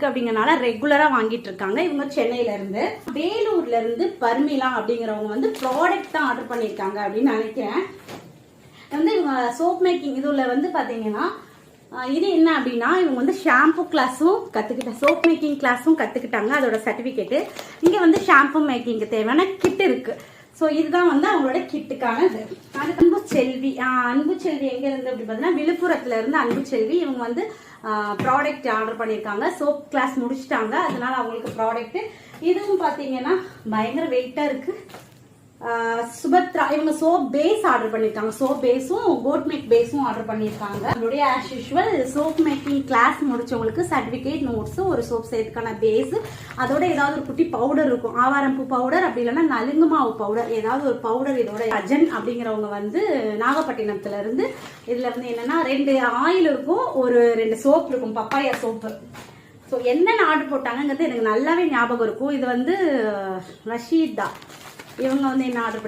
அப்படிங்கறனால ரெகுலரா வாங்கிட்டு இருக்காங்க. இவங்க சென்னையில இருந்து. வேலூர்ல இருந்து பர்மிளா அப்படிங்கிறவங்க வந்து ப்ராடக்ட் தான் ஆர்டர் பண்ணிருக்காங்க அப்படின்னு நினைக்கிறேன். வந்து இவங்க சோப் மேக்கிங் இதுல வந்து பாத்தீங்கன்னா இது என்ன அப்படின்னா இவங்க வந்து ஷாம்பு கிளாஸும் கத்துக்கிட்டாங்க, சோப் மேக்கிங் கிளாஸும் கத்துக்கிட்டாங்க. அதோட சர்டிபிகேட் இங்க வந்து ஷாம்பு மேக்கிங்க்கு தேவையான கிட் இருக்கு. ஸோ இதுதான் வந்து அவங்களோட கிட்டுக்கான இது. அது அன்பு செல்வி, அன்பு செல்வி எங்க இருந்து அப்படி பார்த்தீங்கன்னா விழுப்புரத்துல இருந்து அன்பு செல்வி. இவங்க வந்து ப்ராடக்ட் ஆர்டர் பண்ணியிருக்காங்க. சோப் கிளாஸ் முடிச்சிட்டாங்க, அதனால அவங்களுக்கு ப்ராடக்ட். இதுவும் பார்த்தீங்கன்னா பயங்கர வெயிட்டா இருக்கு. சுபத்ரா இவங்க சோப் பேஸ் ஆர்டர் பண்ணிருக்காங்க. சோப் பேஸும் கோட் மில்க் பேஸும் ஆர்டர் பண்ணிருக்காங்க. நம்மளுடைய as usual soap making class முடிச்சவங்களுக்கு சர்டிபிகேட் நோட்ஸ், ஒரு சோப் செய்யறதுக்கான பேஸ், அதோட ஏதாவது ஒரு குட்டி பவுடர் இருக்கும், ஆவாரம்பூ பவுடர் அப்படி இல்லைன்னா நலுங்கு மாவு பவுடர், ஏதாவது ஒரு பவுடர். இதோட அஜன் அப்படிங்கிறவங்க வந்து நாகப்பட்டினத்துல இருந்து. இதுல வந்து என்னன்னா 2 ஆயில் இருக்கும், ஒரு 2 சோப் இருக்கும், பப்பாயா சோப்பு. ஸோ என்னென்ன ஆர்டர் போட்டாங்கிறது எனக்கு நல்லாவே ஞாபகம் இருக்கும். இது வந்து ரஷீதா இவங்க வந்து என்ன ஆர்டர்